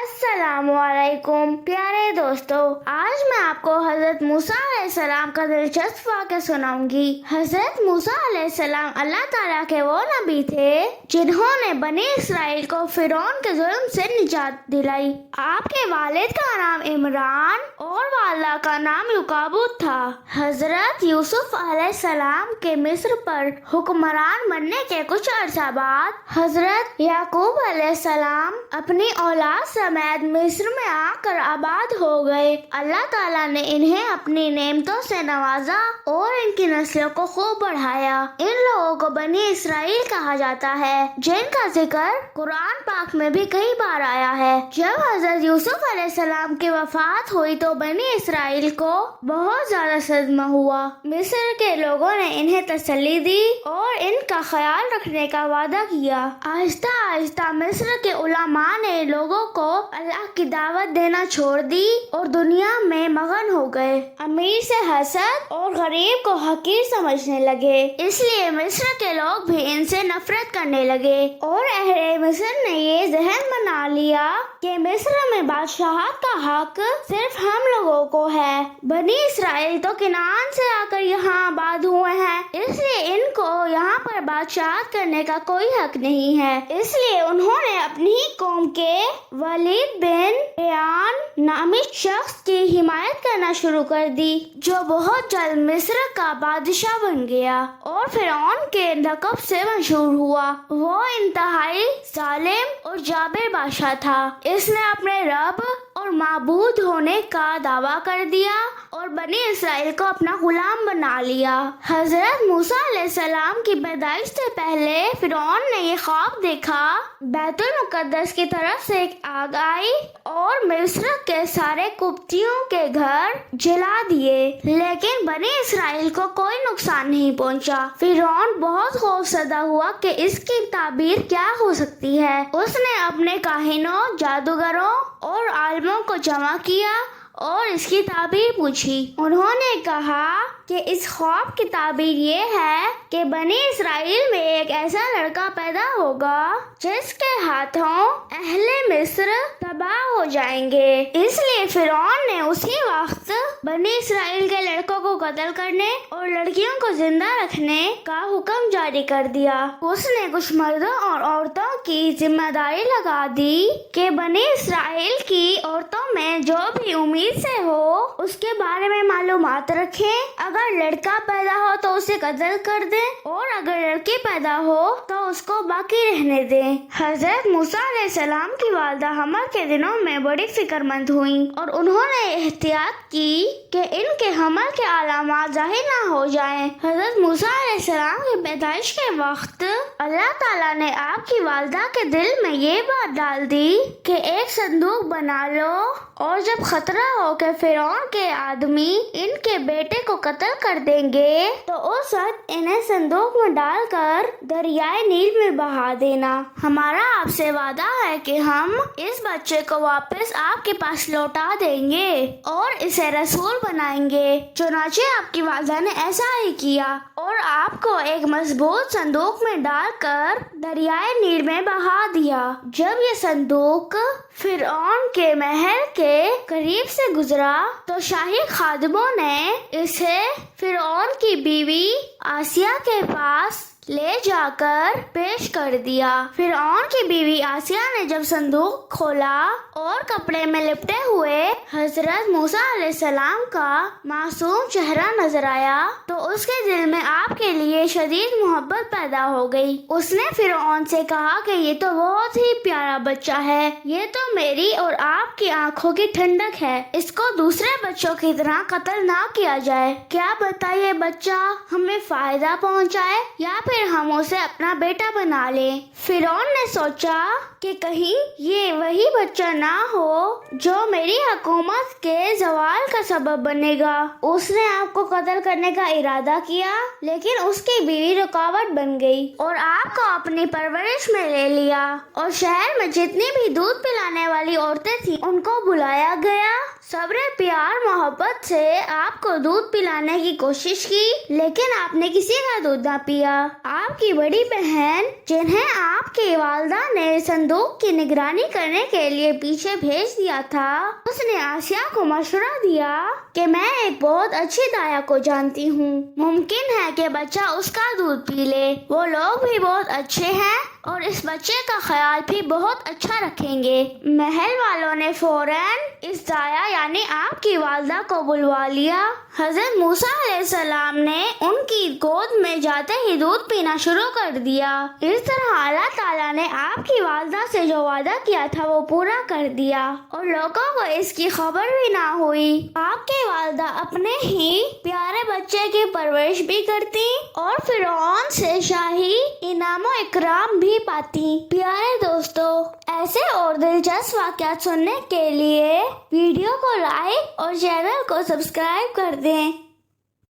अस्सलाम वालेकुम प्यारे दोस्तों, आज मैं आपको हजरत मूसा अलैहिस्सलाम का दिलचस्प वाक़या सुनाऊंगी। हजरत मूसा अलैहिस्सलाम अल्लाह ताला के वो नबी थे जिन्होंने बनी इसराइल को फिरौन के जुल्म से निजात दिलाई। आपके वालिद का नाम इमरान और वालिदा का नाम युकाबूत था। हजरत यूसुफ अलैहिस्सलाम के मिस्र पर हुक्मरान बनने के कुछ अरसा बाद हजरत याकूब अलैहिस्सलाम अपनी औलाद समेत मिस्र में आकर आबाद हो गए। अल्लाह ताला ने इन्हें अपनी नेमतों से नवाजा और इनकी नस्लों को खूब बढ़ाया। इन लोगों को बनी इसराइल कहा जाता है, जिनका जिक्र कुरान पाक में भी कई बार आया है। जब हजरत यूसुफ अलैहिस्सलाम की वफात हुई तो बनी इसराइल को बहुत ज्यादा सदमा हुआ। मिस्र के लोगों ने इन्हें तसल्ली दी और इनका ख्याल रखने का वादा किया। आहिस्ता आहिस्ता मिस्र के उलमा ने लोगों को अल्लाह की दावत देना छोड़ दी और दुनिया में मगन हो गए। अमीर से हसद और गरीब को हकीर समझने लगे, इसलिए मिस्र के लोग भी इनसे नफरत करने लगे और अहले मिस्र ने ये जहन बना लिया कि मिस्र में बादशाहत का हक सिर्फ हम लोगों को है। बनी इसराइल तो किनान से आकर यहाँ आबाद हुए हैं, इसलिए इनको यहाँ पर बादशाहत करने का कोई हक नहीं है। इसलिए उन्होंने अपनी ही कौम के वलीद बिन रेयान नामी शख्स की हिमायत करना शुरू कर दी, जो बहुत जल्द मिस्र का बादशाह बन गया और फिरौन के लक़ब से मशहूर हुआ। वो इंतहाई जालिम और जाबिर बादशाह था। इसने अपने रब और माबूद होने का दावा कर दिया और बनी इसराइल को अपना गुलाम बना लिया। हजरत मूसा अलैहिस्सलाम की पैदाइश से पहले फिरौन ने ये ख्वाब देखा, बैतुल मुकद्दस की तरफ से एक आग आई और मिस्र के सारे कुप्तियों के घर जला दिए, लेकिन बनी इसराइल को कोई नुकसान नहीं पहुंचा। फिरौन बहुत खौफजदा हुआ कि इसकी ताबीर क्या हो सकती है। उसने अपने काहिनों, जादूगरों और आलिमों को जमा किया और इसकी ताबीर पूछी। उन्होंने कहा कि इस ख्वाब की ताबीर ये है कि बनी इसराइल में एक ऐसा लड़का पैदा होगा जिसके हाथों अहले मिस्र तबाह हो जाएंगे। इसलिए फिरौन ने उसी वक्त बनी इसराइल के लड़कों को कत्ल करने और लड़कियों को जिंदा रखने का हुक्म जारी कर दिया। उसने कुछ मर्दों और औरतों की जिम्मेदारी लगा दी कि बनी इसराइल की औरतों में जो भी उम्मीद से हो उसके बारे में मालूमात रखें। अगर लड़का पैदा हो तो उसे कत्ल कर दें और अगर लड़की पैदा हो तो उसको बाकी रहने दें। हजरत मूसा अलैहिस्सलाम की वालिदा हमल के दिनों में बड़ी फिक्रमंद हुई और उन्होंने एहतियात की कि इनके हमल के अलामात जाहिर ना हो जाएं। हजरत मूसा अलैहिस्सलाम की पैदाइश के वक्त अल्लाह ताला ने आपकी वालिदा के दिल में ये बात डाल दी कि एक संदूक बना लो और जब खतरा हो कि फिरौन के आदमी इनके बेटे को कत्ल कर देंगे तो उस वक्त इन्हें संदूक में डालकर दरियाए नील में बहा देना। हमारा आपसे वादा है कि हम इस बच्चे को वापस आपके पास लौटा देंगे और इसे रसूल बनाएंगे। चुनाचे आपकी वालिदा ने ऐसा ही किया और आपको एक मजबूत संदूक में डालकर दरियाए नील में बहा दिया। जब ये संदूक फिरौन के महल के करीब से गुजरा तो शाही खादिमों ने इसे फिरौन की बीवी आसिया के पास ले जाकर पेश कर दिया। फिरौन की बीवी आसिया ने जब संदूक खोला और कपड़े में लिपटे हुए हजरत मूसा अलैहिस्सलाम का मासूम चेहरा नजर आया तो उसके दिल में आपके लिए शदीद मोहब्बत पैदा हो गई। उसने फिरौन से कहा कि ये तो बहुत ही प्यारा बच्चा है, ये तो मेरी और आपकी आंखों की ठंडक है, इसको दूसरे बच्चों की तरह कत्ल ना किया जाए। क्या बताइए बच्चा हमें फायदा पहुँचाए या फिर हम उसे अपना बेटा बना लें। फिरौन ने सोचा कि कहीं ये वही बच्चा ना हो जो मेरी हुकूमत के जवाल का सबब बनेगा। उसने आपको कत्ल करने का इरादा किया, लेकिन उसकी बीवी रुकावट बन गई और आपको अपनी परवरिश में ले लिया और शहर में जितनी भी दूध पिलाने वाली औरतें थीं उनको बुलाया गया। सब्र प्यार मोहब्बत से आपको दूध पिलाने की कोशिश की, लेकिन आपने किसी का दूध ना पिया। आपकी बड़ी बहन, जिन्हें आपकी वालदा ने संदूक की निगरानी करने के लिए पीछे भेज दिया था, उसने आसिया को मशवरा दिया कि मैं एक बहुत अच्छी दाया को जानती हूँ, मुमकिन है कि बच्चा उसका दूध पी ले। वो लोग भी बहुत अच्छे हैं और इस बच्चे का ख्याल भी बहुत अच्छा रखेंगे। महल वालों ने फौरन इस दाया यानी आपकी वालदा को बुलवा लिया। हजरत मूसा अलैहिस्सलाम ने उनकी गोद में जाते ही दूध पीना शुरू कर दिया। इस तरह अल्लाह ताला ने आपकी वालदा से जो वादा किया था वो पूरा कर दिया और लोगों को इसकी खबर भी ना हुई। आपकी वालदा अपने ही प्यारे बच्चे की परवरिश भी करती और फिरौन से शाही इनामो इकराम भी पाती। प्यारे दोस्तों, ऐसे और दिलचस्प वाक़यात सुनने के लिए वीडियो को लाइक और चैनल को सब्सक्राइब कर दें।